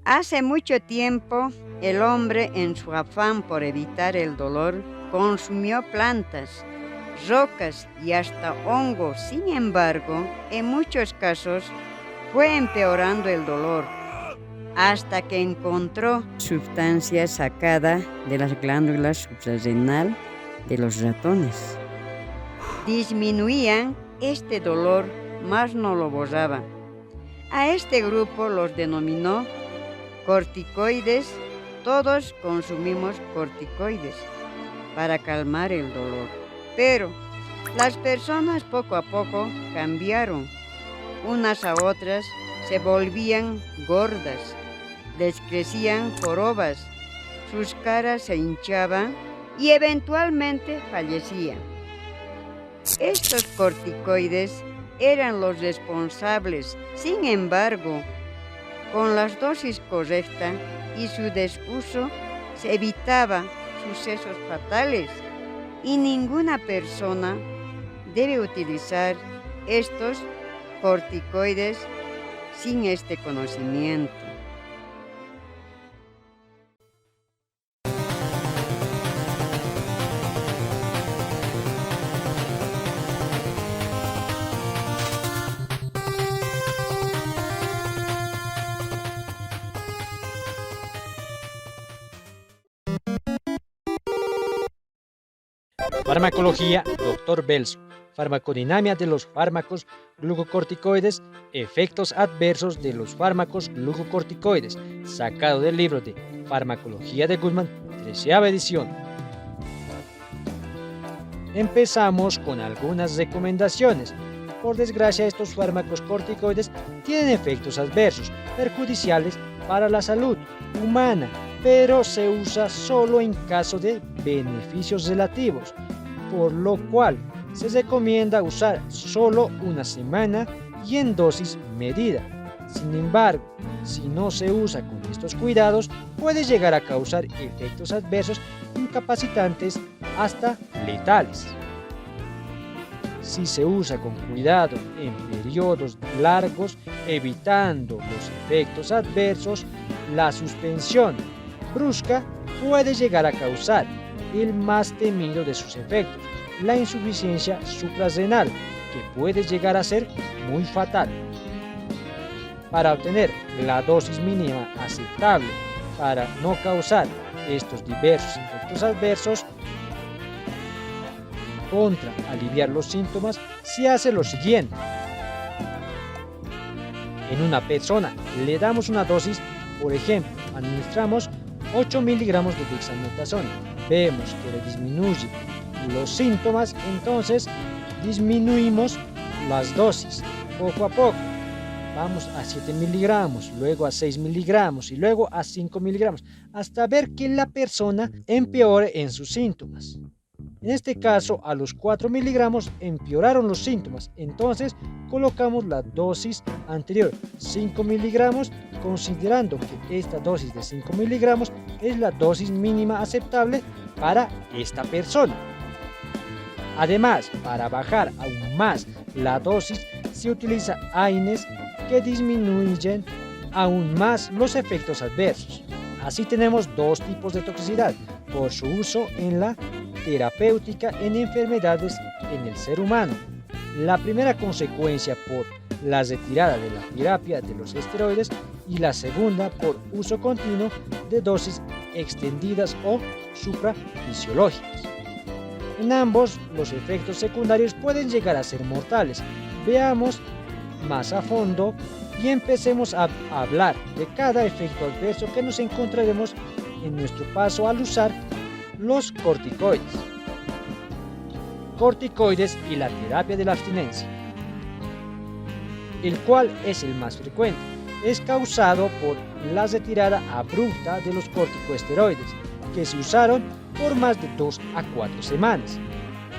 Hace mucho tiempo, el hombre, en su afán por evitar el dolor, consumió plantas, rocas y hasta hongos. Sin embargo, en muchos casos fue empeorando el dolor hasta que encontró sustancia sacada de las glándulas suprarrenal de los ratones. Disminuían este dolor, mas no lo borraba. A este grupo los denominó corticoides. Todos consumimos corticoides para calmar el dolor. Pero las personas poco a poco cambiaron. Unas a otras se volvían gordas, les crecían jorobas, sus caras se hinchaban y eventualmente fallecían. Estos corticoides eran los responsables. Sin embargo, con las dosis correctas y su desuso se evitaba sucesos fatales, y ninguna persona debe utilizar estos corticoides sin este conocimiento. Farmacología, Dr. Belso. Farmacodinamia de los fármacos glucocorticoides. Efectos adversos de los fármacos glucocorticoides. Sacado del libro de Farmacología de Goodman, 13ª edición. Empezamos con algunas recomendaciones. Por desgracia, estos fármacos corticoides tienen efectos adversos, perjudiciales para la salud humana, pero se usa solo en caso de beneficios relativos, por lo cual se recomienda usar solo una semana y en dosis medida. Sin embargo, si no se usa con estos cuidados, puede llegar a causar efectos adversos incapacitantes hasta letales. Si se usa con cuidado en periodos largos, evitando los efectos adversos, la suspensión brusca puede llegar a causar el más temido de sus efectos, la insuficiencia suprarrenal, que puede llegar a ser muy fatal. Para obtener la dosis mínima aceptable para no causar estos diversos efectos adversos, contra aliviar los síntomas, se hace lo siguiente. En una persona le damos una dosis, por ejemplo, administramos 8 miligramos de dexametasona. Vemos que le disminuye los síntomas, entonces disminuimos las dosis poco a poco. Vamos a 7 miligramos, luego a 6 miligramos y luego a 5 miligramos, hasta ver que la persona empeore en sus síntomas. En este caso, a los 4 miligramos empeoraron los síntomas, entonces colocamos la dosis anterior, 5 miligramos, considerando que esta dosis de 5 miligramos es la dosis mínima aceptable para esta persona. Además, para bajar aún más la dosis, se utiliza AINES que disminuyen aún más los efectos adversos. Así tenemos dos tipos de toxicidad por su uso en la terapéutica en enfermedades en el ser humano. La primera consecuencia por la retirada de la terapia de los esteroides y la segunda por uso continuo de dosis extendidas o suprafisiológicas. En ambos, los efectos secundarios pueden llegar a ser mortales. Veamos más a fondo y empecemos a hablar de cada efecto adverso que nos encontraremos en nuestro paso al usar los corticoides. Corticoides y la terapia de la abstinencia. El cual es el más frecuente. Es causado por la retirada abrupta de los corticosteroides que se usaron por más de 2 a 4 semanas.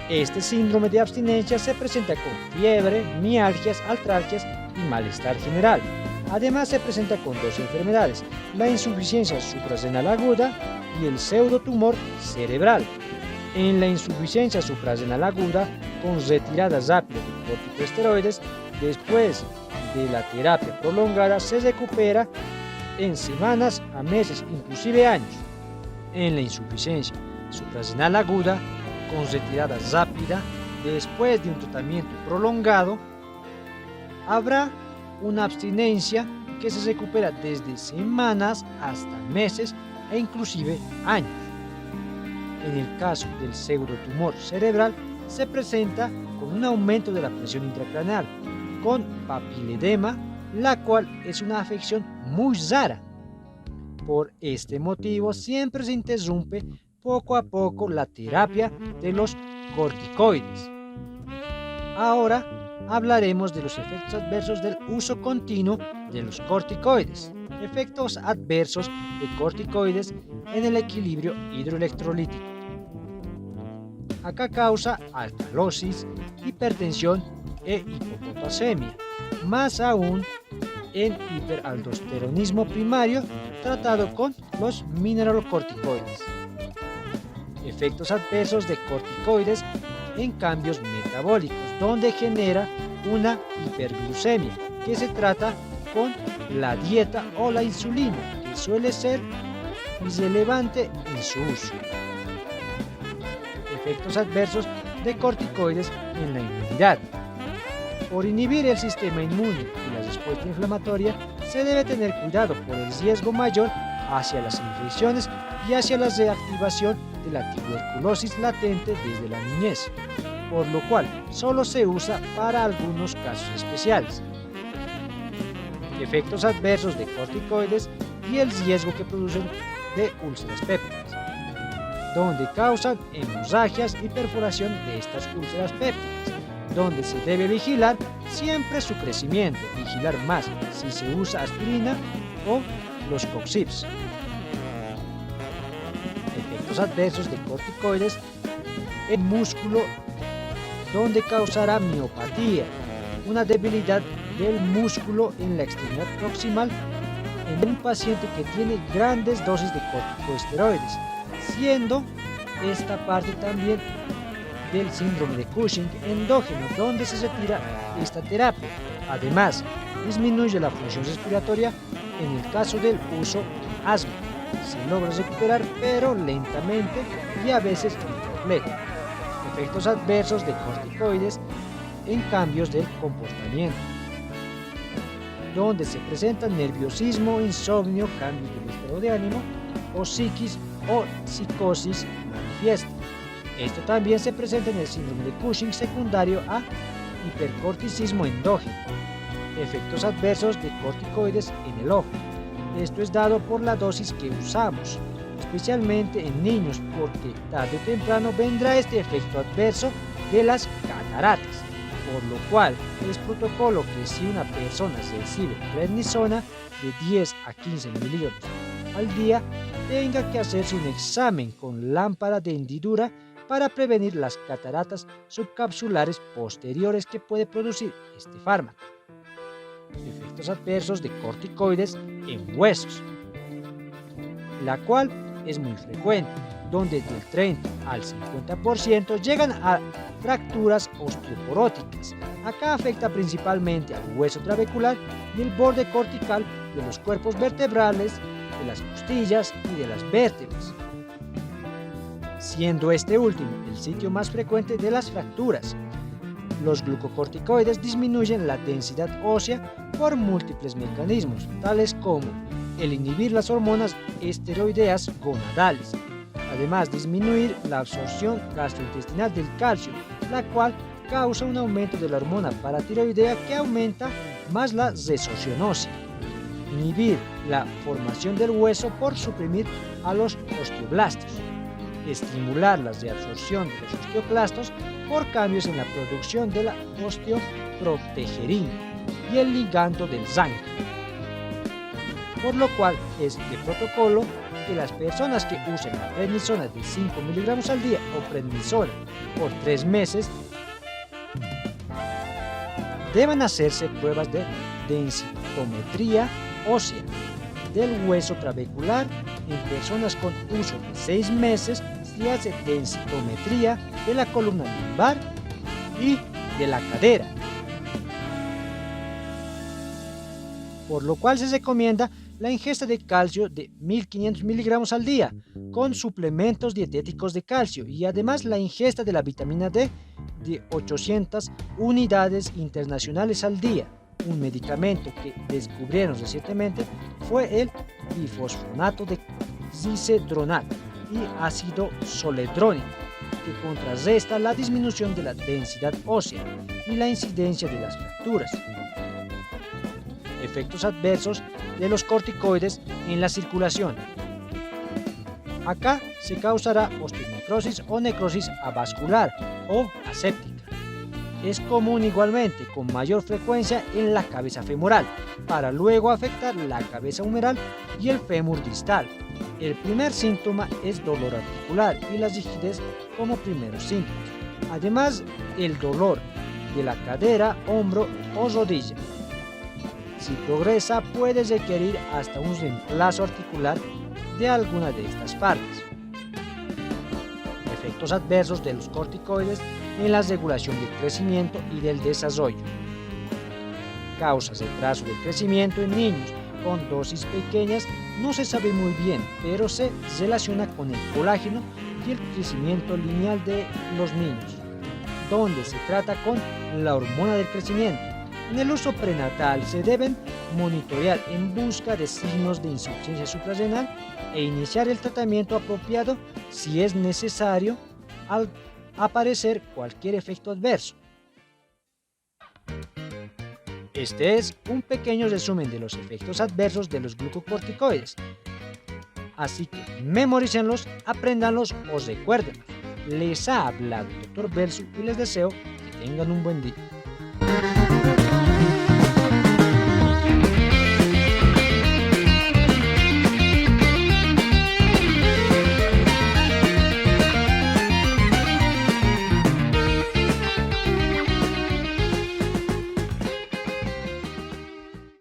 Este síndrome de abstinencia se presenta con fiebre, mialgias, artralgias y malestar general. Además se presenta con dos enfermedades, la insuficiencia suprarrenal aguda y el pseudotumor cerebral. En la insuficiencia suprarrenal aguda, con retirada rápida de corticosteroides, después de la terapia prolongada se recupera en semanas a meses, inclusive años. En la insuficiencia suprarrenal aguda, con retirada rápida, después de un tratamiento prolongado, habrá una abstinencia que se recupera desde semanas hasta meses e inclusive años. En el caso del pseudotumor cerebral, se presenta con un aumento de la presión intracraneal, con papiledema, la cual es una afección muy rara. Por este motivo, siempre se interrumpe poco a poco la terapia de los corticoides. Ahora hablaremos de los efectos adversos del uso continuo de los corticoides. Efectos adversos de corticoides en el equilibrio hidroelectrolítico. Acá causa alcalosis, hipertensión e hipopotasemia, más aún en hiperaldosteronismo primario tratado con los mineralocorticoides. Efectos adversos de corticoides en cambios metabólicos, donde genera una hiperglucemia, que se trata con la dieta o la insulina, que suele ser irrelevante en su uso. Efectos adversos de corticoides en la inmunidad. Por inhibir el sistema inmune y la respuesta inflamatoria, se debe tener cuidado por el riesgo mayor hacia las infecciones y hacia la reactivación de la tuberculosis latente desde la niñez, por lo cual solo se usa para algunos casos especiales. Efectos adversos de corticoides y el riesgo que producen de úlceras pépticas, donde causan hemorragias y perforación de estas úlceras pépticas, donde se debe vigilar siempre su crecimiento, vigilar más si se usa aspirina o los coxips. Efectos adversos de corticoides en músculo, donde causará miopatía, una debilidad del músculo en la extremidad proximal en un paciente que tiene grandes dosis de corticosteroides, siendo esta parte también del síndrome de Cushing endógeno, donde se retira esta terapia. Además, disminuye la función respiratoria en el caso del uso en asma. Se logra recuperar, pero lentamente y a veces incompleto. Efectos adversos de corticoides en cambios del comportamiento, donde se presenta nerviosismo, insomnio, cambios del estado de ánimo o psiquis o psicosis manifiesta. Esto también se presenta en el síndrome de Cushing secundario a hipercorticismo endógeno. Efectos adversos de corticoides en el ojo. Esto es dado por la dosis que usamos, especialmente en niños, porque tarde o temprano vendrá este efecto adverso de las cataratas, por lo cual es protocolo que si una persona recibe prednisona de 10 a 15 miligramos al día, tenga que hacerse un examen con lámpara de hendidura para prevenir las cataratas subcapsulares posteriores que puede producir este fármaco. Efectos adversos de corticoides en huesos, la cual es muy frecuente, donde del 30 al 50% llegan a fracturas osteoporóticas. Acá afecta principalmente al hueso trabecular y el borde cortical de los cuerpos vertebrales, de las costillas y de las vértebras, siendo este último el sitio más frecuente de las fracturas. Los glucocorticoides disminuyen la densidad ósea por múltiples mecanismos, tales como el inhibir las hormonas esteroideas gonadales, además disminuir la absorción gastrointestinal del calcio, la cual causa un aumento de la hormona paratiroidea que aumenta más la resorcionosis, inhibir la formación del hueso por suprimir a los osteoblastos, estimular la reabsorción de los osteoclastos por cambios en la producción de la osteoprotegerina y el ligando del zinc, por lo cual es de protocolo que las personas que usen la prednisona de 5 miligramos al día o prednisona por 3 meses deben hacerse pruebas de densitometría ósea del hueso trabecular. En personas con uso de 6 meses se hace densitometría de la columna lumbar y de la cadera. por lo cual se recomienda la ingesta de calcio de 1500 miligramos al día, con suplementos dietéticos de calcio y además la ingesta de la vitamina D de 800 unidades internacionales al día. Un medicamento que descubrieron recientemente fue el bifosfonato de zicedronato y ácido zoledrónico, que contrarresta la disminución de la densidad ósea y la incidencia de las fracturas. Efectos adversos de los corticoides en la circulación. Acá se causará osteonecrosis o necrosis avascular o aséptica. Es común igualmente con mayor frecuencia en la cabeza femoral, para luego afectar la cabeza humeral y el fémur distal. El primer síntoma es dolor articular y la rigidez como primeros síntomas. Además, el dolor de la cadera, hombro o rodilla. Si progresa, puede requerir hasta un reemplazo articular de alguna de estas partes. Efectos adversos de los corticoides en la regulación del crecimiento y del desarrollo. Causas retraso del crecimiento en niños con dosis pequeñas no se sabe muy bien, pero se relaciona con el colágeno y el crecimiento lineal de los niños, donde se trata con la hormona del crecimiento. En el uso prenatal se deben monitorear en busca de signos de insuficiencia suprarrenal e iniciar el tratamiento apropiado si es necesario al aparecer cualquier efecto adverso. Este es un pequeño resumen de los efectos adversos de los glucocorticoides. Así que memorícenlos, apréndanlos o recuérdenlos. Les ha hablado el Dr. Belsu y les deseo que tengan un buen día.